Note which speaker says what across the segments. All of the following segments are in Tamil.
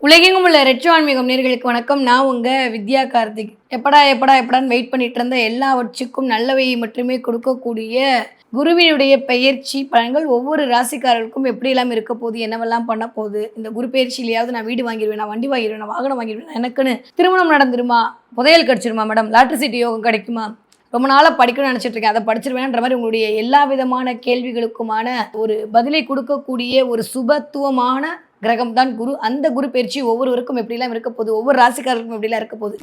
Speaker 1: உலகெங்கும் உள்ள ரெட்ரோ ஆன்மீகம் நேர்களுக்கு வணக்கம். நான் உங்க வித்யா கார்த்திக். எப்படான்னு வெயிட் பண்ணிட்டு இருந்த எல்லாவற்றுக்கும் நல்லவை மட்டுமே கொடுக்கக்கூடிய குருவினுடைய பெயர்ச்சி பலன்கள் ஒவ்வொரு ராசிக்காரர்களுக்கும் எப்படியெல்லாம் இருக்க போகுது, என்னவெல்லாம் பண்ண போகுது, இந்த குரு பெயர்ச்சியிலையாவது நான் வீடு வாங்கிடுவேன், வண்டி வாங்கிடுவேன், வாகனம் வாங்கிடுவேன், எனக்குன்னு திருமணம் நடந்துருமா, புதையல் கிடச்சிருமா மேடம், லாட்ரி சீட்டு யோகம் கிடைக்குமா, ரொம்ப நாளாக படிக்கணும்னு நினச்சிட்டு இருக்கேன், அதை படிச்சிருவேன்ற மாதிரி உங்களுடைய எல்லா விதமான கேள்விகளுக்குமான ஒரு பதிலை கொடுக்கக்கூடிய ஒரு சுபத்துவமான கிரகம் தான் குரு. அந்த குரு பயிற்சி ஒவ்வொருவருக்கும் எப்படிலாம் இருக்க போகுது, ஒவ்வொரு ராசிக்காரருக்கும் எப்படிலாம் இருக்க போகுது,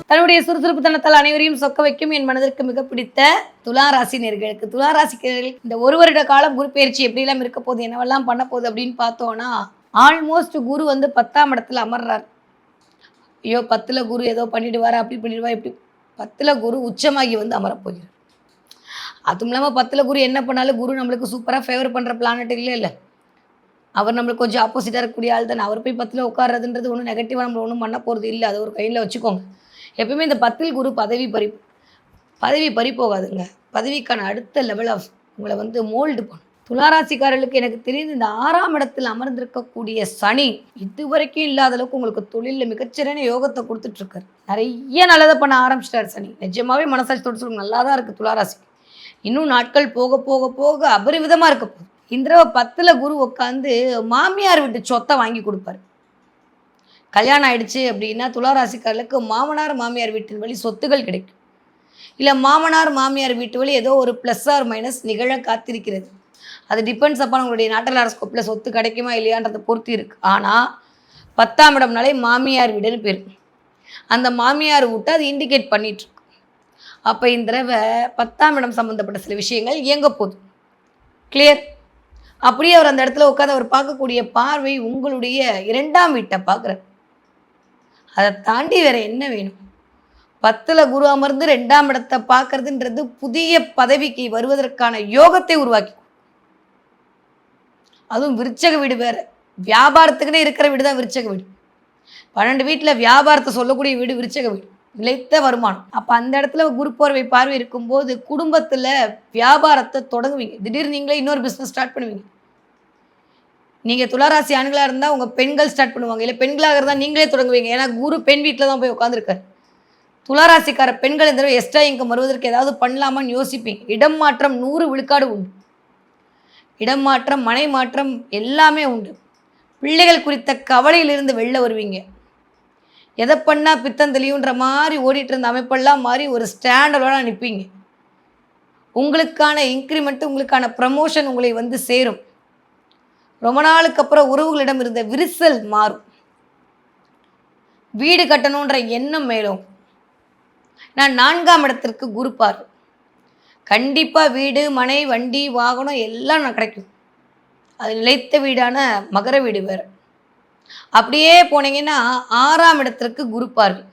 Speaker 1: தன்னுடைய சுறுசுறுப்பு தனத்தால் அனைவரையும் சொக்க வைக்கும் என் மனதிற்கு மிக பிடித்த துலா ராசி நேர்களுக்கு, துலா ராசிக்காரர்கள் இந்த ஒரு வருட காலம் குரு பயிற்சி எப்படிலாம் இருக்க போகுது, என்னவெல்லாம் பண்ண போகுது அப்படின்னு பார்த்தோன்னா, ஆல்மோஸ்ட் குரு வந்து 10ஆம் இடத்துல அமர்றார். ஐயோ 10ல் குரு ஏதோ பண்ணிடுவார், அப்படி பண்ணிடுவார், இப்படி 10ல் குரு உச்சமாகி வந்து அமரப்போகிறார். அதுவும் இல்லாமல் 10ல் குரு என்ன பண்ணாலும் குரு நம்மளுக்கு சூப்பராக ஃபேவர் பண்ணுற பிளானட் இல்லை. அவர் நம்மளுக்கு கொஞ்சம் ஆப்போசிட்டாக இருக்கக்கூடிய ஆள் தானே. அவர் போய் 10ல் உட்கார்றதுன்றது ஒன்றும் நெகட்டிவாக நம்மளை ஒன்றும் பண்ண போகிறது இல்லை. அதை ஒரு கையில் வச்சுக்கோங்க. எப்பவுமே இந்த 10ல் குரு பதவி பறி போகாதுங்க. பதவிக்கான அடுத்த லெவல் ஆஃப் உங்களை வந்து மோல்டு பண்ணும். துளாராசிக்காரர்களுக்கு எனக்கு தெரிந்து இந்த 6ஆம் இடத்தில் அமர்ந்திருக்கக்கூடிய சனி இதுவரைக்கும் இல்லாத அளவுக்கு உங்களுக்கு தொழிலில் மிகச்சிறன யோகத்தை கொடுத்துட்ருக்காரு. நிறைய நல்லதை பண்ண ஆரம்பிச்சிட்டார் சனி. நிஜமாகவே மனசாட்சி தொட்டு சொல்லுங்க, நல்லா தான் இருக்குது துளாராசி. இன்னும் நாட்கள் போக போக போக அபரிவிதமாக இருக்க போகுது. இந்த 10ல் குரு உட்காந்து மாமியார் வீட்டு சொத்தை வாங்கி கொடுப்பாரு. கல்யாணம் ஆயிடுச்சு அப்படின்னா துளாராசிக்காரர்களுக்கு மாமனார் மாமியார் வீட்டின் வழி சொத்துகள் கிடைக்கும். இல்லை மாமனார் மாமியார் வீட்டு வழி ஏதோ ஒரு ப்ளஸ் ஆர் மைனஸ் நிகழ காத்திருக்கிறது. அது டிபெண்ட்ஸ் அப்பான் உங்களுடைய நாட்டல் ஹாரோஸ்கோப்பில் சொத்து கிடைக்குமா இல்லையான்றதை பொறுத்து இருக்குது. ஆனால் 10ஆம் இடம்னாலே மாமியார் வீடுன்னு பேர். அந்த மாமியார் வீட்டை அது இண்டிகேட் பண்ணிகிட்ருக்கு. அப்போ இந்த தடவை 10ஆம் இடம் சம்மந்தப்பட்ட சில விஷயங்கள் இயங்க போகுது. கிளியர்? அப்படியே அவர் அந்த இடத்துல உட்காந்து அவர் பார்க்கக்கூடிய பார்வை உங்களுடைய 2ஆம் வீட்டை பார்க்குறார். அதை தாண்டி வேற என்ன வேணும்? 10ல் குரு அமர்ந்து 2ஆம் இடத்தை பார்க்கறதுன்றது புதிய பதவிக்கு வருவதற்கான யோகத்தை உருவாக்கி, அதுவும் விருச்சக வீடு வேற. வியாபாரத்துக்குன்னே இருக்கிற வீடு தான் விருச்சக வீடு. 12 வீட்டில் வியாபாரத்தை சொல்லக்கூடிய வீடு விருச்சக வீடு, நிலைத்த வருமானம். அப்போ அந்த இடத்துல குரு பார்வை இருக்கும்போது குடும்பத்தில் வியாபாரத்தை தொடங்குவீங்க. திடீர்னு நீங்களே இன்னொரு பிஸ்னஸ் ஸ்டார்ட் பண்ணுவீங்க. நீங்கள் துளாராசி ஆண்களாக இருந்தால் உங்கள் பெண்கள் ஸ்டார்ட் பண்ணுவாங்க, இல்லை பெண்களாக இருந்தால் நீங்களே தொடங்குவீங்க. ஏன்னா குரு பெண் வீட்டில் தான் போய் உட்காந்துருக்காரு. துளாராசிக்கார பெண்கள் இந்த தடவை எக்ஸ்ட்ரா இன்கம் வருவதற்கு ஏதாவது பண்ணலாமான்னு யோசிப்பீங்க. இடம் மாற்றம் 100 விழுக்காடு உண்டு. இடம் மாற்றம், மனை மாற்றம் எல்லாமே உண்டு. பிள்ளைகள் குறித்த கவலையிலிருந்து வெளில வருவீங்க. எதை பண்ணால் பித்தந்தெளியுன்ற மாதிரி ஓடிட்டு இருந்த அமைப்பெல்லாம் மாறி ஒரு ஸ்டாண்டர்டோட நிற்பீங்க. உங்களுக்கான இன்க்ரிமெண்ட்டு, உங்களுக்கான ப்ரமோஷன் உங்களை வந்து சேரும். ரொம்ப நாளுக்கு அப்புறம் உறவுகளிடம் இருந்த விரிசல் மாறும். வீடு கட்டணுன்ற எண்ணம் மேலும். நான் 4ஆம் இடத்திற்கு குரு பார்வை. கண்டிப்பாக வீடு, மனை, வண்டி, வாகனம் எல்லாம் நான் கிடைக்கும். அது நிலைத்த வீடான மகர வீடு வேறு. அப்படியே போனீங்கன்னா 6ஆம் இடத்திற்கு குரு பார்வை.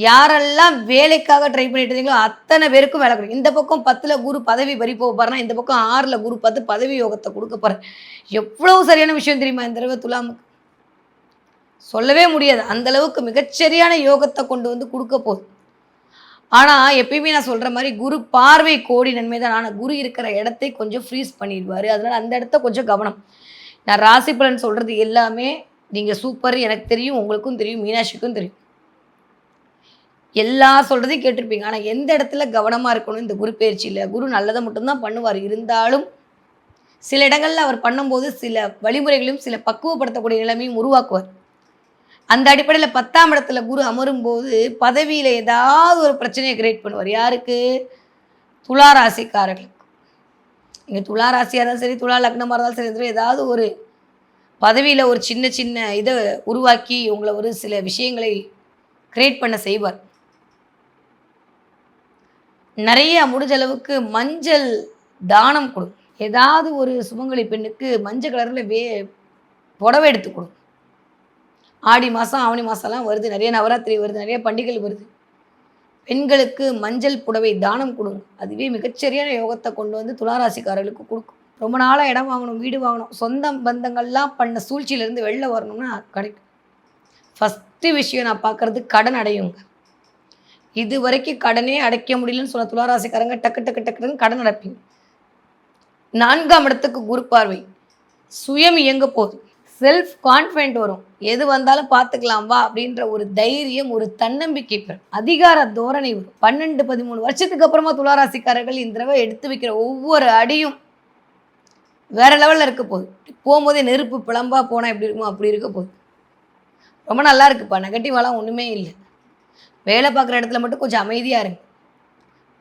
Speaker 1: யாரெல்லாம் வேலைக்காக ட்ரை பண்ணிட்டு இருந்தீங்களோ அத்தனை பேருக்கும் வேலை கிடைக்கும். இந்த பக்கம் 10ல் குரு பதவி பறி போக போகிறேன்னா, இந்த பக்கம் 6ல் குரு 10 பதவி யோகத்தை கொடுக்க போகிறேன். எவ்வளவு சரியான விஷயம் தெரியுமா இந்த தடவை துலாமுக்கு? சொல்லவே முடியாது. அந்தளவுக்கு மிகச்சரியான யோகத்தை கொண்டு வந்து கொடுக்க போகுது. ஆனால் எப்பயுமே நான் சொல்கிற மாதிரி குரு பார்வை கோடி நன்மை தான். ஆனால் குரு இருக்கிற இடத்தை கொஞ்சம் ஃப்ரீஸ் பண்ணிடுவார். அதனால் அந்த இடத்த கொஞ்சம் கவனம். நான் ராசி பலன் சொல்கிறது எல்லாமே நீங்கள் சூப்பர், எனக்கு தெரியும், உங்களுக்கும் தெரியும், மீனாட்சிக்கும் தெரியும், எல்லாரும் சொல்கிறதையும் கேட்டிருப்பீங்க. ஆனால் எந்த இடத்துல கவனமாக இருக்கணும் இந்த குரு பயிற்சியில்? குரு நல்லதை மட்டும்தான் பண்ணுவார். இருந்தாலும் சில இடங்களில் அவர் பண்ணும்போது சில வழிமுறைகளையும் சில பக்குவப்படுத்தக்கூடிய நிலைமையும் உருவாக்குவார். அந்த அடிப்படையில் 10ஆம் இடத்துல குரு அமரும்போது பதவியில் ஏதாவது ஒரு பிரச்சனையை கிரியேட் பண்ணுவார். யாருக்கு? துளாராசிக்காரர்களுக்கு. நீங்கள் துளாராசியாக இருந்தாலும் சரி, துலா லக்னமாக இருந்தாலும் சரி, ஏதாவது ஒரு பதவியில் ஒரு சின்ன சின்ன இதை உருவாக்கி உங்களை ஒரு சில விஷயங்களை கிரியேட் பண்ண செய்வார். நிறைய முடிஞ்ச அளவுக்கு மஞ்சள் தானம் கொடுங்க. ஏதாவது ஒரு சுமங்கலி பெண்ணுக்கு மஞ்சள் கலரில் புடவை எடுத்து கொடுங்க. ஆடி மாதம் ஆவணி மாதம்லாம் வருது, நிறைய நவராத்திரி வருது, நிறைய பண்டிகைகள் வருது. பெண்களுக்கு மஞ்சள் புடவை தானம் கொடுங்க. அதுவே மிகச்சரியான யோகத்தை கொண்டு வந்து துளாராசிக்காரர்களுக்கு கொடுக்கும். ரொம்ப நாளாக இடம் வாங்கணும், வீடு வாங்கணும், சொந்த பந்தங்கள்லாம் பண்ண சூழ்ச்சியிலேருந்து வெளில வரணும்னா கிடைக்கும். ஃபஸ்ட்டு விஷயம் நான் பார்க்குறது கடன் அடையுங்க. இது வரைக்கும் கடனே அடைக்க முடியலன்னு சொன்ன துளாராசிக்காரங்க டக்குன்னு கடன் அடைப்பீங்க. 4ஆம் இடத்துக்கு குரு பார்வை. சுயம் இயங்க போகுது. செல்ஃப் கான்ஃபிடென்ட் வரும். எது வந்தாலும் பார்த்துக்கலாம் வா அப்படின்ற ஒரு தைரியம், ஒரு தன்னம்பிக்கை பெறும். அதிகார தோரணை வரும். 12, 13 வருஷத்துக்கு அப்புறமா துளாராசிக்காரர்கள் இந்த தடவை எடுத்து வைக்கிற ஒவ்வொரு அடியும் வேற லெவலில் இருக்க போகுது. போகும்போதே நெருப்பு பிளம்பா போனால் எப்படி இருக்குமோ அப்படி இருக்க போகுது. ரொம்ப நல்லா இருக்குப்பா, நெகட்டிவாலாம் ஒன்றுமே இல்லை. வேலை பார்க்குற இடத்துல மட்டும் கொஞ்சம் அமைதியாக இருங்க.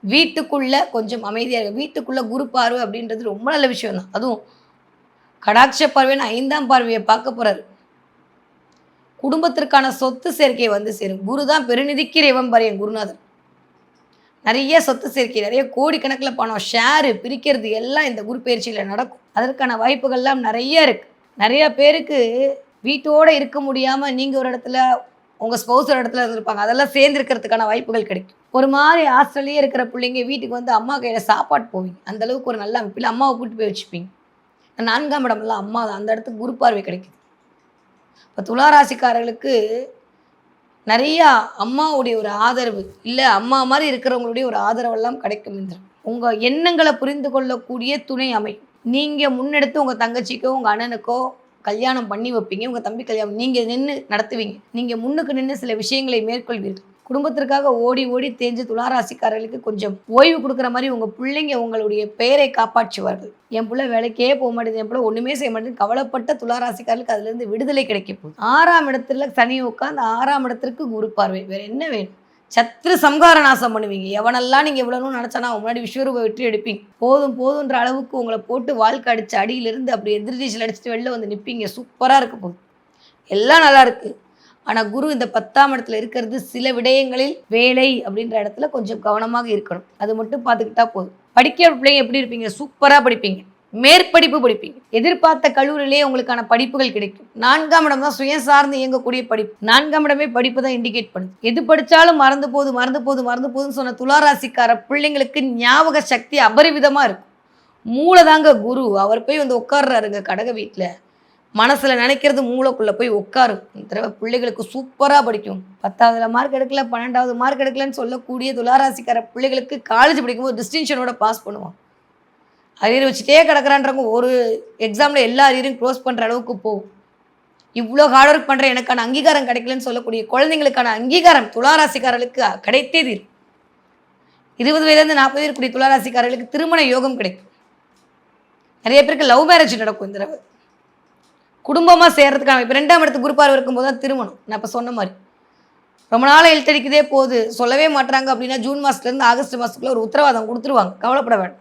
Speaker 1: வீட்டுக்குள்ளே கொஞ்சம் அமைதியாக இருங்க. வீட்டுக்குள்ளே குரு பார்வை அப்படின்றது ரொம்ப நல்ல விஷயம் தான். அதுவும் கடாட்ச பார்வைன்னு 5ஆம் பார்வையை பார்க்க போகிறாரு. குடும்பத்திற்கான சொத்து சேர்க்கை வந்து சேரும். குரு தான் பெருநிதிக்கு இறைவன் பாரு குருநாதர். நிறைய சொத்து சேர்க்கை, நிறைய கோடிக்கணக்கில் பணம், ஷேரு பிரிக்கிறது எல்லாம் இந்த குரு பயிற்சியில் நடக்கும். அதற்கான வாய்ப்புகள்லாம் நிறைய இருக்குது. நிறைய பேருக்கு வீட்டோடு இருக்க முடியாமல் நீங்கள் ஒரு இடத்துல, உங்கள் ஸ்பௌஸ் ஒரு இடத்துல இருந்திருப்பாங்க. அதெல்லாம் சேர்ந்துருக்கிறதுக்கான வாய்ப்புகள் கிடைக்கும். ஒரு மாதிரி ஹாஸ்டல்லே இருக்கிற பிள்ளைங்க வீட்டுக்கு வந்து அம்மா கையில் சாப்பாடு போவீங்க. அந்தளவுக்கு ஒரு நல்ல அமைப்பில் அம்மாவை கூப்பிட்டு போய் வச்சுப்பீங்க. 4ஆம் இடம்லாம் அம்மா தான். அந்த இடத்துக்கு குரு பார்வை கிடைக்குது. இப்போ துளாராசிக்காரர்களுக்கு நிறையா அம்மாவுடைய ஒரு ஆதரவு, இல்லை அம்மா மாதிரி இருக்கிறவங்களுடைய ஒரு ஆதரவெல்லாம் கிடைக்கும். இந்த உங்கள் எண்ணங்களை புரிந்து கொள்ளக்கூடிய துணை அமையும். நீங்கள் முன்னெடுத்து உங்கள் தங்கச்சிக்கோ உங்கள் அண்ணனுக்கோ கல்யாணம் பண்ணி வைப்பீங்க. உங்கள் தம்பி கல்யாணம் நீங்கள் நின்று நடத்துவீங்க. நீங்கள் முன்னுக்கு நின்று சில விஷயங்களை மேற்கொள்வீர்கள். குடும்பத்திற்காக ஓடி ஓடி தேஞ்சு துளாராசிக்காரர்களுக்கு கொஞ்சம் ஓய்வு கொடுக்குற மாதிரி உங்கள் பிள்ளைங்க உங்களுடைய பெயரை காப்பாற்றுவார்கள். என் பிள்ளை வேலைக்கே போக மாட்டேது, என் பிள்ளை ஒன்றுமே செய்ய மாட்டேது கவலைப்பட்ட துளாராசிக்காரர்களுக்கு அதுலேருந்து விடுதலை கிடைக்க போகுது. 6ஆம் இடத்துல சனி உட்காந்து 6ஆம் இடத்திற்கு குரு பார்வை. வேறு என்ன வேணும்? சத்ரு சம்ஹார நாசம் பண்ணுவீங்க. எவனெல்லாம் நீங்கள் இவ்வளோன்னு நினச்சானா முன்னாடி விஸ்வரூப வெற்றி எடுப்பீங்க. போதும் போதுன்ற அளவுக்கு உங்களை போட்டு வாழ்க்கை அடித்து அடியிலிருந்து அப்படி எதிர்திசையில் அடிச்சுட்டு வெளில வந்து நிற்பீங்க. சூப்பராக இருக்க போகுது. எல்லாம் நல்லா இருக்குது. ஆனால் குரு இந்த 10ஆம் இடத்துல இருக்கிறது சில விடயங்களில் வேலை அப்படின்ற இடத்துல கொஞ்சம் கவனமாக இருக்கணும். அது மட்டும் பார்த்துக்கிட்டா போதும். படிக்கிற பிள்ளைங்க எப்படி இருப்பீங்க? சூப்பராக படிப்பீங்க. மேற்படிப்பு படிப்பீங்க. எதிர்பார்த்த கல்லூரியிலேயே உங்களுக்கான படிப்புகள் கிடைக்கும். 4ஆம் இடம் தான் சுய சார்ந்து இயங்கக்கூடிய படிப்பு. 4ஆம் இடமே படிப்பு தான் இண்டிகேட் பண்ணுது. எது படித்தாலும் மறந்து போதுன்னு சொன்ன துளாராசிக்கார பிள்ளைங்களுக்கு ஞாபக சக்தி அபரிவிதமாக இருக்கும். மூளைதாங்க குரு. அவர் போய் வந்து உட்கார்றாருங்க கடக வீட்டில். மனசில் நினைக்கிறது மூளைக்குள்ளே போய் உட்காரும். இந்த தடவை பிள்ளைகளுக்கு சூப்பராக படிக்கும். 10ஆவதுல மார்க் எடுக்கல, 12ஆவது மார்க் எடுக்கலன்னு சொல்லக்கூடிய துளாராசிக்கார பிள்ளைகளுக்கு காலேஜ் படிக்கும்போது டிஸ்டிங்ஷனோட பாஸ் பண்ணுவோம். அரியர் வச்சுட்டே கிடக்கிறான்றவங்க ஒரு எக்ஸாமில் எல்லா அரியரையும் க்ளோஸ் பண்ணுற அளவுக்கு போகும். இவ்வளோ ஹார்ட் ஒர்க் பண்ணுற எனக்கான அங்கீகாரம் கிடைக்கலன்னு சொல்லக்கூடிய குழந்தைங்களுக்கான அங்கீகாரம் துளாராசிக்காரர்களுக்கு கிடைத்தே தீரும். 20 வயதுலேருந்து 40 வயது கூடிய துளாராசிக்காரர்களுக்கு திருமண யோகம் கிடைக்கும். நிறைய பேருக்கு லவ் மேரேஜ் நடக்கும். இந்த தடவை குடும்பமாக சேர்றதுக்கான இப்போ 2ஆம் இடத்துக்கு குரு பார்வை இருக்கும்போது தான் திருமணம். நான் இப்போ சொன்ன மாதிரி ரொம்ப நாளாக இழுத்தடிக்கதே போகுது, சொல்லவே மாட்டாங்க அப்படின்னா ஜூன் மாதத்துலேருந்து ஆகஸ்ட் மாதத்துக்குள்ள ஒரு உத்தரவாதம் கொடுத்துருவாங்க. கவலைப்பட வேண்டாம்.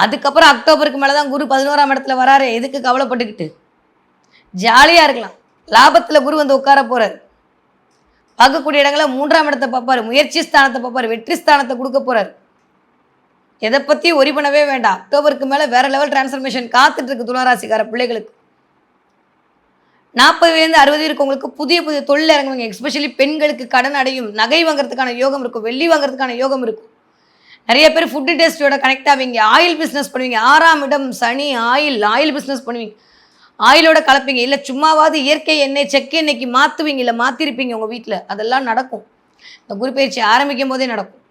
Speaker 1: அதுக்கப்புறம் அக்டோபருக்கு மேலே தான் குரு 11ஆம் இடத்துல வராரு. எதுக்கு கவலைப்பட்டுக்கிட்டு? ஜாலியாக இருக்கலாம். லாபத்தில் குரு வந்து உட்கார போகிறார். பார்க்கக்கூடிய இடங்களில் 3ஆம் இடத்தை பார்ப்பார், முயற்சி ஸ்தானத்தை பார்ப்பார், வெற்றி ஸ்தானத்தை கொடுக்க போகிறார். எதை பற்றி ஒரி பண்ணவே வேண்டாம். அக்டோபருக்கு மேலே வேறு லெவல் டிரான்ஸ்ஃபர்மேஷன் காத்துட்ருக்கு துளாராசிக்கார பிள்ளைகளுக்கு. 40 வயது 60 இருக்கவங்களுக்கு புதிய புதிய தொழில் இறங்குவாங்க. எஸ்பெஷலி பெண்களுக்கு கடன் அடையும், நகை வாங்குறதுக்கான யோகம் இருக்கும், வெள்ளி வாங்குறதுக்கான யோகம் இருக்கும். நிறைய பேர் ஃபுட்டு டேஸ்ட்டோட கனெக்ட் ஆவீங்க. ஆயில் பிஸ்னஸ் பண்ணுவீங்க. 6ஆம் இடம் சனி, ஆயில் பிஸ்னஸ் பண்ணுவீங்க. ஆயிலோட கலப்பீங்க. இல்லை சும்மாவாது இயற்கை எண்ணெய் செக்கு எண்ணெய்க்கு மாற்றுவீங்க, இல்லை மாற்றிருப்பீங்க உங்கள் வீட்டில். அதெல்லாம் நடக்கும். இந்த குரு பயிற்சி ஆரம்பிக்கும் போதே நடக்கும்.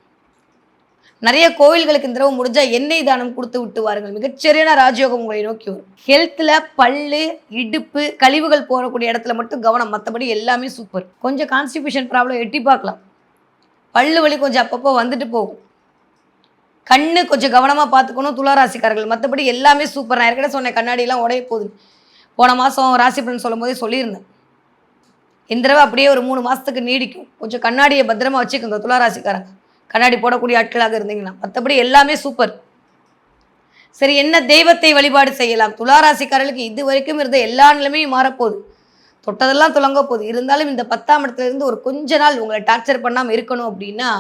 Speaker 1: நிறைய கோவில்களுக்கு இந்த தடவை முடிஞ்சால் எண்ணெய் தானம் கொடுத்து விட்டு வாருங்கள். மிகச்சரியான ராஜயோகம் உங்களை நோக்கி வரும். ஹெல்த்தில் பல்லு, இடுப்பு, கழிவுகள் போகக்கூடிய இடத்துல மட்டும் கவனம். மற்றபடி எல்லாமே சூப்பர். கொஞ்சம் கான்ஸ்டிபேஷன் ப்ராப்ளம் எட்டி பார்க்கலாம். பல்லு வலி கொஞ்சம் அப்பப்போ வந்துட்டு போகும். கண்ணு கொஞ்சம் கவனமாக பார்த்துக்கணும் துளாராசிக்காரர்கள். மற்றபடி எல்லாமே சூப்பர். நான் ஏற்கனவே சொன்னேன் கண்ணாடியெல்லாம் உடைய போகுது. போன மாதம் ராசி பலன் சொல்லும் போதே சொல்லியிருந்தேன். இந்த தடவை அப்படியே ஒரு 3 மாதத்துக்கு நீடிக்கும். கொஞ்சம் கண்ணாடியை பத்திரமா வச்சுக்கோங்க துளாராசிக்காரங்க. கண்ணாடி போடக்கூடிய ஆட்களாக இருந்தீங்கன்னா. மற்றபடி எல்லாமே சூப்பர். சரி, என்ன தெய்வத்தை வழிபாடு செய்யலாம்? துளாராசிக்காரர்களுக்கு இது வரைக்கும் இருந்த எல்லா நிலைமையும் மாறப்போகுது. தொட்டதெல்லாம் துலங்க போகுது. இருந்தாலும் இந்த 10ஆம் இடத்துல இருந்து ஒரு கொஞ்ச நாள் உங்களை டார்ச்சர் பண்ணாமல் இருக்கணும் அப்படின்னா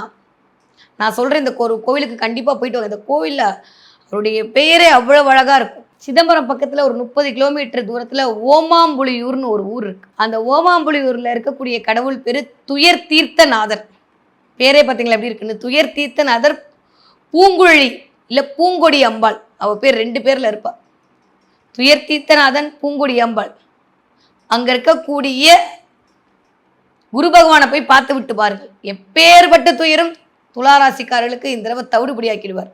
Speaker 1: நான் சொல்கிறேன், இந்த ஒரு கோவிலுக்கு கண்டிப்பாக போயிட்டு வாங்க. இந்த கோவிலில் அவருடைய பெயரே அவ்வளோ அழகாக இருக்கும். சிதம்பரம் பக்கத்தில் ஒரு 30 கிலோமீட்டர் தூரத்தில் ஓமாம்புலியூர்னு ஒரு ஊர் இருக்குது. அந்த ஓமாம்புலியூரில் இருக்கக்கூடிய கடவுள் பேர் துயர் தீர்த்த நாதர். பேரே பார்த்தீங்களா எப்படி இருக்குன்னு? துயர் தீர்த்த நாதர் பூங்குழலி இல்லை பூங்கொடி அம்பாள். அவள் பேர் 2 பேரில் இருப்பாள். துயர் தீர்த்தநாதன், பூங்கொடி அம்பாள். அங்கே இருக்கக்கூடிய குரு பகவானை போய் பார்த்து விட்டு பாருங்கள். எப்பேற்பட்ட துயரும் துளாராசிக்காரர்களுக்கு இந்த தடவை தவிடுபடி ஆக்கிடுவார்.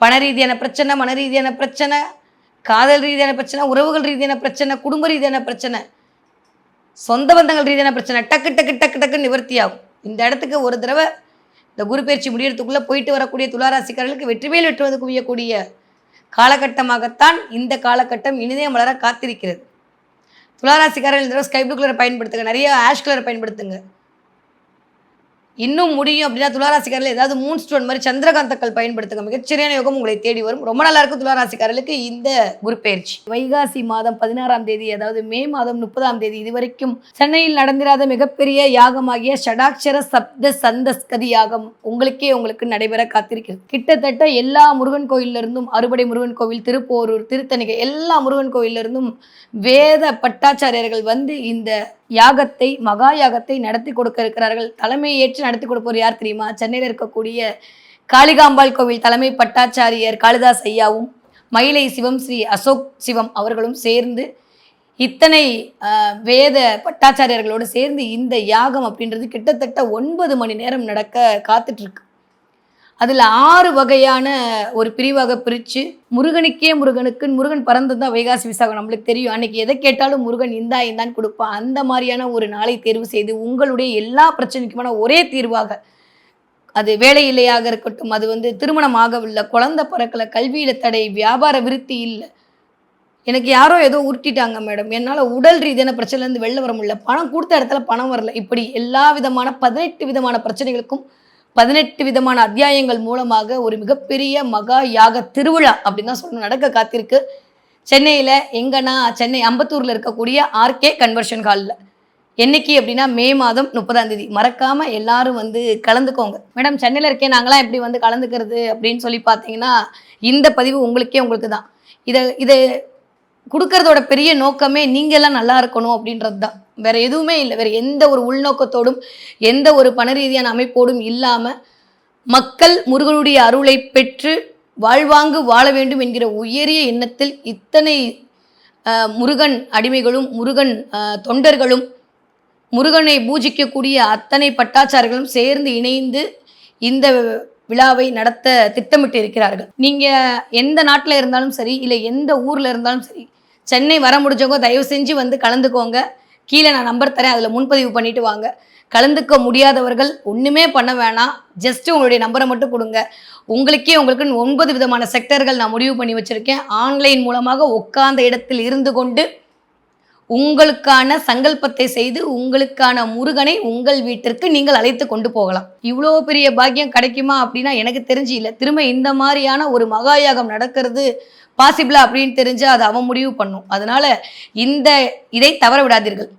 Speaker 1: பண ரீதியான பிரச்சனை, மன ரீதியான பிரச்சனை, காதல் ரீதியான பிரச்சனை, உறவுகள் ரீதியான பிரச்சனை, குடும்ப ரீதியான பிரச்சனை, சொந்த பந்தங்கள் ரீதியான பிரச்சனை டக்கு டக்கு டக்கு டக்கு நிவர்த்தி ஆகும். இந்த இடத்துக்கு ஒரு தடவை இந்த குரு பயிற்சி முடியறதுக்குள்ளே போயிட்டு வரக்கூடிய துளாராசிக்காரர்களுக்கு வெற்றிமேல் வெற்றுவது குவியக்கூடிய காலகட்டமாகத்தான் இந்த காலகட்டம் இனிதே மலர காத்திருக்கிறது. துளாராசிக்காரர்கள் இந்த தடவை ஸ்கை ப்ளூ கலரை பயன்படுத்துங்க, நிறைய ஆஷ் கலரை பயன்படுத்துங்க. இன்னும் முடியும் அப்படின்னா துளாராசிக்காரர்கள் ஏதாவது மூன் ஸ்டோன் மாதிரி சந்திரகாந்தக்கள் பயன்படுத்துங்க. மிகச்சரியான யோகம் உங்களை தேடி வரும். ரொம்ப நல்லா இருக்கும் துளாராசிக்காரர்களுக்கு இந்த குரு பயிற்சி. வைகாசி மாதம் 16ஆம் தேதி, அதாவது மே மாதம் 30ஆம் தேதி இதுவரைக்கும் சென்னையில் நடந்திராத மிகப்பெரிய யாகமாகிய ஷடாட்சர சப்த சந்தஸ்கதி யாகம் உங்களுக்கு நடைபெற காத்திருக்கிறது. கிட்டத்தட்ட எல்லா முருகன் கோயிலிருந்தும், அறுபடை முருகன் கோவில், திருப்போரூர், திருத்தணிகை, எல்லா முருகன் கோயிலிருந்தும் வேத பட்டாச்சாரியர்கள் வந்து இந்த யாகத்தை, மகா யாகத்தை நடத்தி கொடுக்க இருக்கிறார்கள். தலைமை ஏற்று நடத்தி கொடுப்போர் யார் தெரியுமா? சென்னையில் இருக்கக்கூடிய காளிகாம்பாள் கோவில் தலைமை பட்டாச்சாரியர் காளிதாஸ் ஐயாவும், மயிலை சிவம் ஸ்ரீ அசோக் சிவம் அவர்களும் சேர்ந்து இத்தனை வேத பட்டாச்சாரியர்களோடு சேர்ந்து இந்த யாகம் அப்படின்றது கிட்டத்தட்ட 9 மணி நேரம் நடக்க காத்துட்ருக்கு. அதில் 6 வகையான ஒரு பிரிவாக பிரித்து முருகன் பறந்து தான் வைகாசி விசாகம் நம்மளுக்கு தெரியும். அன்றைக்கி எதை கேட்டாலும் முருகன் இந்தான்னு கொடுப்பான். அந்த மாதிரியான ஒரு நாளை தேர்வு செய்து உங்களுடைய எல்லா பிரச்சனைக்குமான ஒரே தீர்வாக, அது வேலையில்லையாக இருக்கட்டும், அது வந்து திருமணம் ஆகவில்லை, குழந்தை பிறக்கலை, கல்வியில் தடை, வியாபார விருத்தி இல்லை, எனக்கு யாரோ ஏதோ உருட்டிட்டாங்க மேடம், என்னால் உடல் ரீதியான பிரச்சனைலேருந்து வெளில வர முடியல, பணம் கொடுத்த இடத்துல பணம் வரல, இப்படி எல்லா விதமான 18 விதமான பிரச்சனைகளுக்கும் 18 விதமான அத்தியாயங்கள் மூலமாக ஒரு மிகப்பெரிய மகா யாக திருவிழா அப்படின்னு தான் சொல்லணும் நடக்க காத்திருக்கு. சென்னையில் எங்கன்னா, சென்னை அம்பத்தூரில் இருக்கக்கூடிய ஆர்கே கன்வர்ஷன் ஹாலில். என்னைக்கு அப்படின்னா மே மாதம் 30ஆம் தேதி. மறக்காமல் எல்லாரும் வந்து கலந்துக்கோங்க. மேடம் சென்னையில் இருக்கேன், நாங்களாம் எப்படி வந்து கலந்துக்கிறது அப்படின்னு சொல்லி பார்த்தீங்கன்னா, இந்த பதிவு உங்களுக்கு தான். இதை கொடுக்கறதோட பெரிய நோக்கமே நீங்கள்லாம் நல்லா இருக்கணும் அப்படின்றது தான். வேறு எதுவுமே இல்லை. வேறு எந்த ஒரு உள்நோக்கத்தோடும் எந்த ஒரு பண ரீதியான அமைப்போடும் இல்லாமல் மக்கள் முருகனுடைய அருளை பெற்று வாழ்வாங்கு வாழ வேண்டும் என்கிற உயரிய எண்ணத்தில் இத்தனை முருகன் அடிமைகளும், முருகன் தொண்டர்களும், முருகனை பூஜிக்கக்கூடிய அத்தனை பட்டாச்சாரர்களும் சேர்ந்து இணைந்து இந்த விழாவை நடத்த திட்டமிட்டு இருக்கிறார்கள். நீங்கள் எந்த நாட்டில் இருந்தாலும் சரி, இல்லை எந்த ஊரில் இருந்தாலும் சரி, சென்னை வர முடிஞ்சவங்க தயவு செஞ்சு வந்து கலந்துக்கோங்க. கீழே நான் நம்பர் தரேன், அதில் முன்பதிவு பண்ணிவிட்டு வாங்க. கலந்துக்க முடியாதவர்கள் ஒன்றுமே பண்ண வேணாம், ஜஸ்ட்டு உங்களுடைய நம்பரை மட்டும் கொடுங்க. உங்களுக்கு 9 விதமான செக்டர்கள் நான் முடிவு பண்ணி வச்சுருக்கேன். ஆன்லைன் மூலமாக உட்கார்ந்த இடத்தில் இருந்து கொண்டு உங்களுக்கான சங்கல்பத்தை செய்து உங்களுக்கான முருகனை உங்கள் வீட்டிற்கு நீங்கள் அழைத்து கொண்டு போகலாம். இவ்வளோ பெரிய பாக்கியம் கிடைக்குமா அப்படின்னா எனக்கு தெரிஞ்சு இல்லை. திரும்ப இந்த மாதிரியான ஒரு மகாயாகம் நடக்கிறது பாசிபிளா அப்படின்னு தெரிஞ்சால் அது அவன் முடிவு பண்ணும். அதனால இதை தவற விடாதீர்கள்.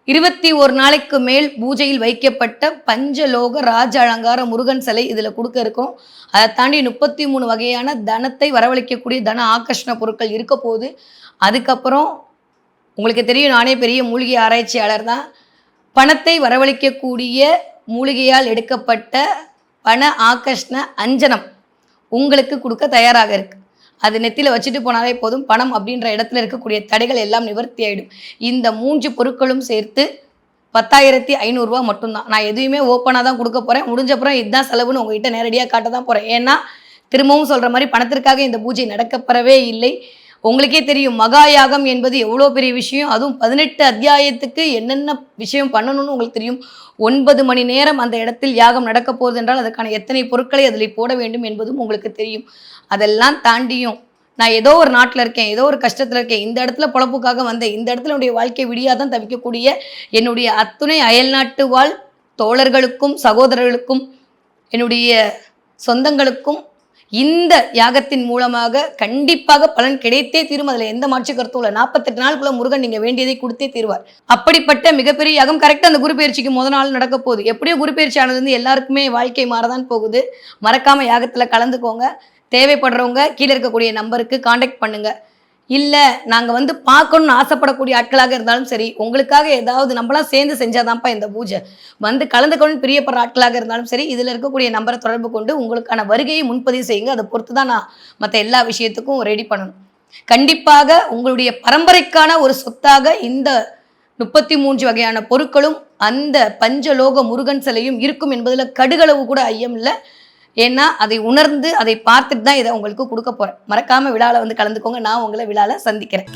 Speaker 1: 21 நாளைக்கு மேல் பூஜையில் வைக்கப்பட்ட பஞ்சலோக ராஜ அலங்கார முருகன் சிலை இதில் கொடுக்க இருக்கும். அதை தாண்டி 33 வகையான தனத்தை வரவழைக்கக்கூடிய தன ஆகர்ஷண பொருட்கள் இருக்க போகுது. அதுக்கப்புறம் உங்களுக்கு தெரியும், நானே பெரிய மூலிகை ஆராய்ச்சியாளர் தான். பணத்தை வரவழைக்கக்கூடிய மூலிகையால் எடுக்கப்பட்ட பண ஆகர்ஷண அஞ்சனம் உங்களுக்கு கொடுக்க தயாராக இருக்கு. அது நெத்தியில் வச்சுட்டு போனாலே போதும், பணம் அப்படின்ற இடத்துல இருக்கக்கூடிய தடைகள் எல்லாம் நிவர்த்தி ஆகிடும். இந்த 3 பொருட்களும் சேர்த்து 10,500 ரூபா மட்டும்தான். நான் எதுவுமே ஓப்பனாக தான் கொடுக்க போகிறேன். முடிஞ்சப்புறம் இதுதான் செலவுன்னு உங்கள்கிட்ட நேரடியாக காட்ட தான் போகிறேன். ஏன்னா திரும்பவும் சொல்கிற மாதிரி பணத்திற்காக இந்த பூஜை நடக்கப்பெறவே இல்லை. உங்களுக்கே தெரியும், மகாயாகம் என்பது எவ்வளோ பெரிய விஷயம். அதுவும் 18 அத்தியாயத்துக்கு என்னென்ன விஷயம் பண்ணணும்னு உங்களுக்கு தெரியும். 9 மணி நேரம் அந்த இடத்தில் யாகம் நடக்க போகுது என்றால் அதற்கான எத்தனை பொருட்களை அதில் போட வேண்டும் என்பதும் உங்களுக்கு தெரியும். அதெல்லாம் தாண்டியும் நான் ஏதோ ஒரு நாட்டில் இருக்கேன், ஏதோ ஒரு கஷ்டத்தில் இருக்கேன், இந்த இடத்துல பொழப்புக்காக வந்தேன், இந்த இடத்துல என்னுடைய வாழ்க்கை விடியாதான் தவிக்கக்கூடிய என்னுடைய அத்துணை அயல்நாட்டு வாழ் தோழர்களுக்கும் சகோதரர்களுக்கும் என்னுடைய சொந்தங்களுக்கும் இந்த யாகத்தின் மூலமாக கண்டிப்பாக பலன் கிடைத்தே தீரும். அதில் எந்த மாற்று கருத்தும் இல்லை. 48 நாளுக்குள்ள முருகன் நீங்கள் வேண்டியதை கொடுத்தே தீர்வார். அப்படிப்பட்ட மிகப்பெரிய யாகம் கரெக்டாக அந்த குரு பயிற்சிக்கு முதல் நாள் நடக்க போகுது. எப்படியோ குரு பயிற்சி ஆனது வந்து எல்லாருக்குமே வாழ்க்கை மாறதான் போகுது. மறக்காமல் யாகத்தில் கலந்துக்கோங்க. தேவைப்படுறவங்க கீழே இருக்கக்கூடிய நம்பருக்கு காண்டாக்ட் பண்ணுங்கள். இல்லை நாங்கள் வந்து பார்க்கணுன்னு ஆசைப்படக்கூடிய ஆட்களாக இருந்தாலும் சரி, உங்களுக்காக ஏதாவது நம்மளாம் சேர்ந்து செஞ்சாதான்ப்பா இந்த பூஜை, வந்து கலந்துக்கணும்னு பிரியப்படுற ஆட்களாக இருந்தாலும் சரி, இதில் இருக்கக்கூடிய நம்பரை தொடர்பு கொண்டு உங்களுக்கான வருகையை முன்பதிவு செய்யுங்க. அதை பொறுத்து தான் நான் மற்ற எல்லா விஷயத்துக்கும் ரெடி பண்ணணும். கண்டிப்பாக உங்களுடைய பரம்பரைக்கான ஒரு சொத்தாக இந்த 33 வகையான பொருட்களும் அந்த பஞ்சலோக முருகன் சிலையும் இருக்கும் என்பதில் கடுகளவு கூட ஐயம் இல்லை. ஏன்னா அதை உணர்ந்து அதை பார்த்துட்டு தான் இதை உங்களுக்கு கொடுக்க போறேன். மறக்காம விழாவில் வந்து கலந்துக்கோங்க. நான் உங்களை விழாவில் சந்திக்கிறேன்.